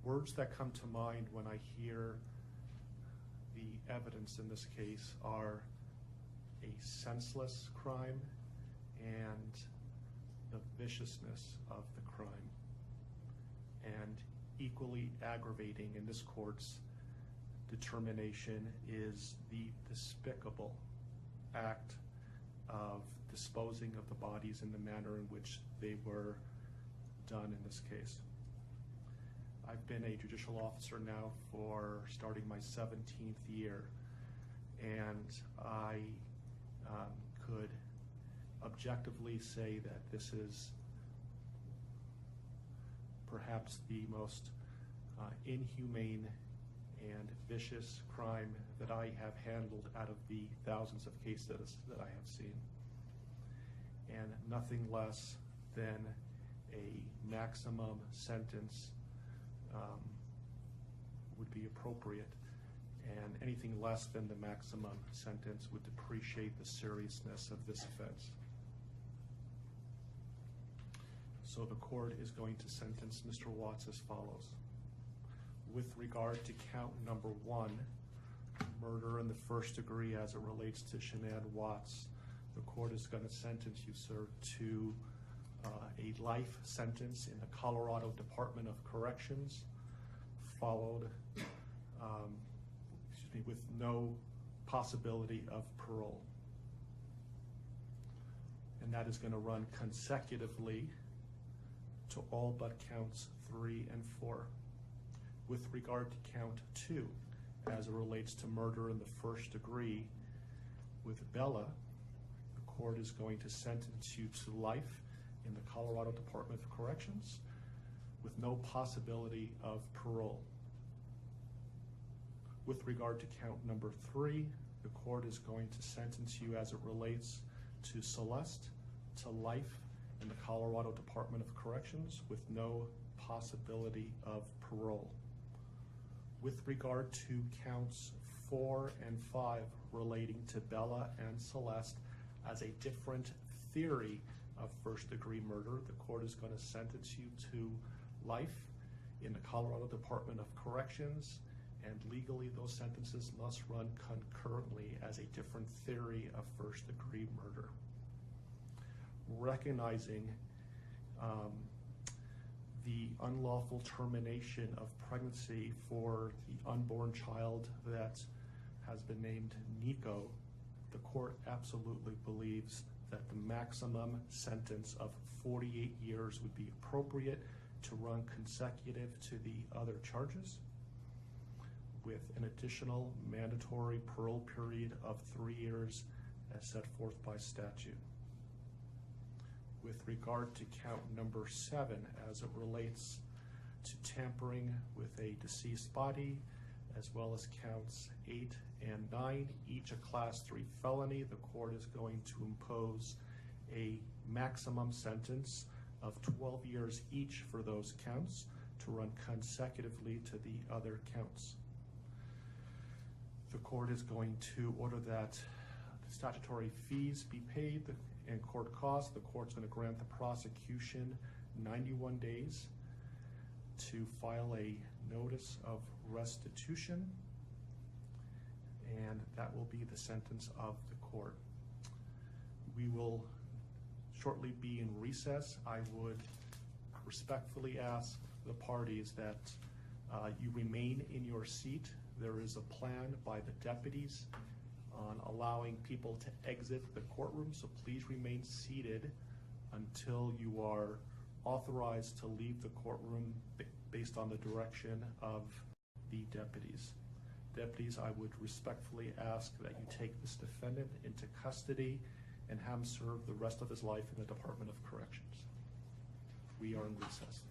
words that come to mind when I hear the evidence in this case are a senseless crime and the viciousness of the crime. And equally aggravating in this court's determination is the despicable act of disposing of the bodies in the manner in which they were done in this case. I've been a judicial officer now for starting my 17th year, and I could objectively say that this is perhaps the most inhumane and vicious crime that I have handled out of the thousands of cases that I have seen. And nothing less than a maximum sentence would be appropriate, and anything less than the maximum sentence would depreciate the seriousness of this offense. So the court is going to sentence Mr. Watts as follows. With regard to count number 1, murder in the first degree as it relates to Shanann Watts, the court is going to sentence you, sir, to a life sentence in the Colorado Department of Corrections, followed with no possibility of parole. And that is going to run consecutively to all but counts 3 and 4. With regard to count 2, as it relates to murder in the first degree with Bella, the court is going to sentence you to life in the Colorado Department of Corrections with no possibility of parole. With regard to count number 3, the court is going to sentence you as it relates to Celeste to life in the Colorado Department of Corrections with no possibility of parole. With regard to counts 4 and 5 relating to Bella and Celeste as a different theory of first-degree murder, the court is going to sentence you to life in the Colorado Department of Corrections, and legally those sentences must run concurrently as a different theory of first-degree murder. Recognizing the unlawful termination of pregnancy for the unborn child that has been named Nico, the court absolutely believes that the maximum sentence of 48 years would be appropriate to run consecutive to the other charges, with an additional mandatory parole period of 3 years as set forth by statute. With regard to count number 7, as it relates to tampering with a deceased body, as well as counts 8 and 9, each a class 3 felony, the court is going to impose a maximum sentence of 12 years each for those counts to run consecutively to the other counts. The court is going to order that the statutory fees be paid and court costs. The court's going to grant the prosecution 91 days to file a notice of restitution, and that will be the sentence of the court. We will shortly be in recess. I would respectfully ask the parties that you remain in your seat. There is a plan by the deputies on allowing people to exit the courtroom, so please remain seated until you are authorized to leave the courtroom based on the direction of the deputies. Deputies, I would respectfully ask that you take this defendant into custody and have him serve the rest of his life in the Department of Corrections. We are in recess.